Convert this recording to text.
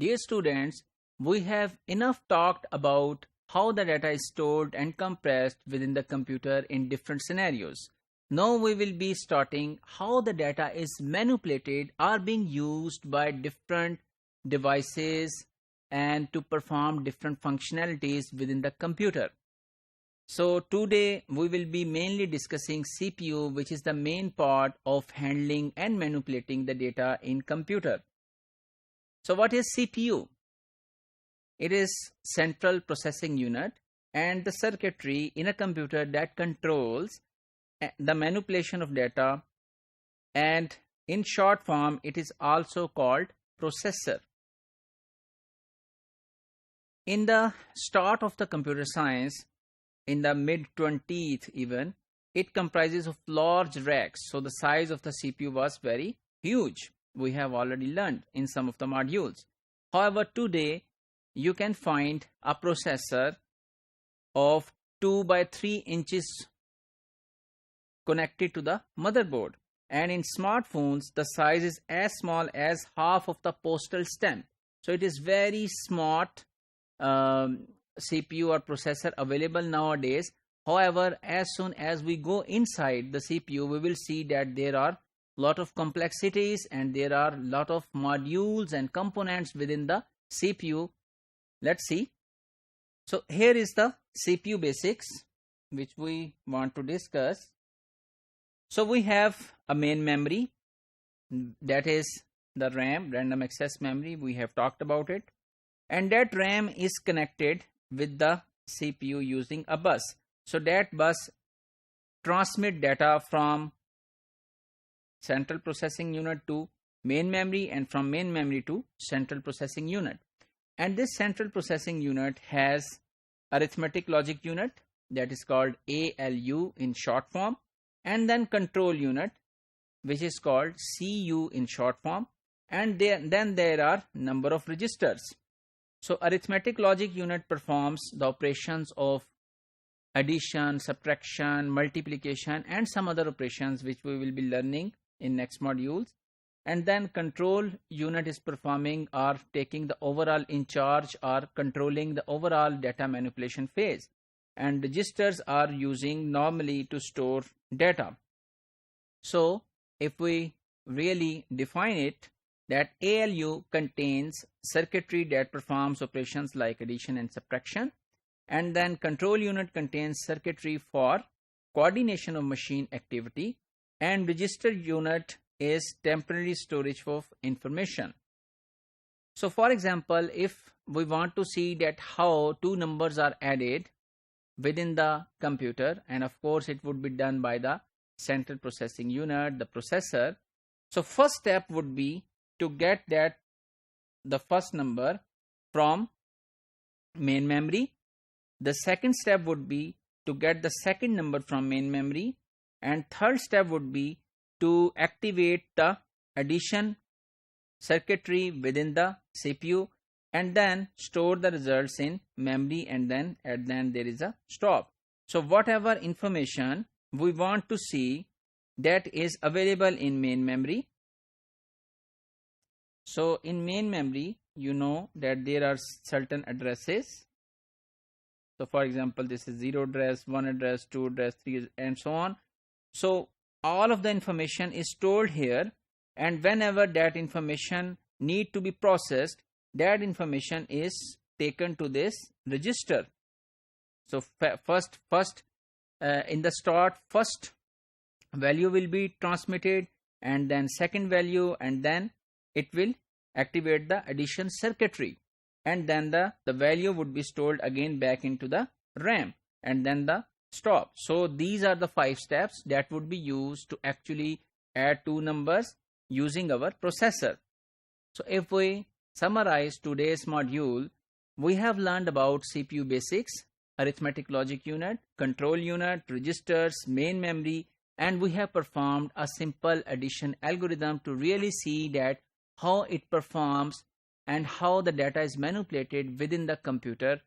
Dear students, we have enough talked about how the data is stored and compressed within the computer in different scenarios. Now we will be starting how the data is manipulated or being used by different devices and to perform different functionalities within the computer. So today we will be mainly discussing CPU, which is the main part of handling and manipulating the data in computer. So what is CPU? It is central processing unit and the circuitry in a computer that controls the manipulation of data, and in short form it is also called processor. In the start of the computer science, in the mid-20th even, it comprises of large racks, so the size of the CPU was very huge. We have already learned in some of the modules. However, today you can find a processor of 2 by 3 inches connected to the motherboard, and in smartphones the size is as small as half of the postal stamp. So it is very smart CPU or processor available nowadays. However, as soon as we go inside the CPU, we will see that there are lot of complexities and there are lot of modules and components within the CPU. Let's see. So here is the CPU basics which we want to discuss. So we have a main memory, that is the RAM, random access memory. We have talked about it, and that RAM is connected with the CPU using a bus. So that bus transmit data from central processing unit to main memory and from main memory to central processing unit. And this central processing unit has arithmetic logic unit, that is called ALU in short form, and then control unit, which is called CU in short form, and then there are number of registers. So arithmetic logic unit performs the operations of addition, subtraction, multiplication and some other operations which we will be learning in next modules. And then control unit is performing or taking the overall in charge or controlling the overall data manipulation phase, and registers are using normally to store data. So if we really define it, that ALU contains circuitry that performs operations like addition and subtraction, and then control unit contains circuitry for coordination of machine activity, and register unit is temporary storage of information. So for example, if we want to see that how two numbers are added within the computer, and of course it would be done by the central processing unit, the processor. So first step would be to get that the first number from main memory. The second step would be to get the second number from main memory, and third step would be to activate the addition circuitry within the CPU and then store the results in memory, and then at the end there is a stop. So whatever information we want to see, that is available in main memory. So in main memory, you know that there are certain addresses. So for example, this is 0 address, 1 address, 2 address, 3 and so on. So all of the information is stored here, and whenever that information need to be processed, that information is taken to this register. So first in the start, first value will be transmitted, and then second value, and then it will activate the addition circuitry, and then the value would be stored again back into the RAM, and then the stop. So these are the 5 steps that would be used to actually add two numbers using our processor. So if we summarize today's module, we have learned about CPU basics, arithmetic logic unit, control unit, registers, main memory, and we have performed a simple addition algorithm to really see that how it performs and how the data is manipulated within the computer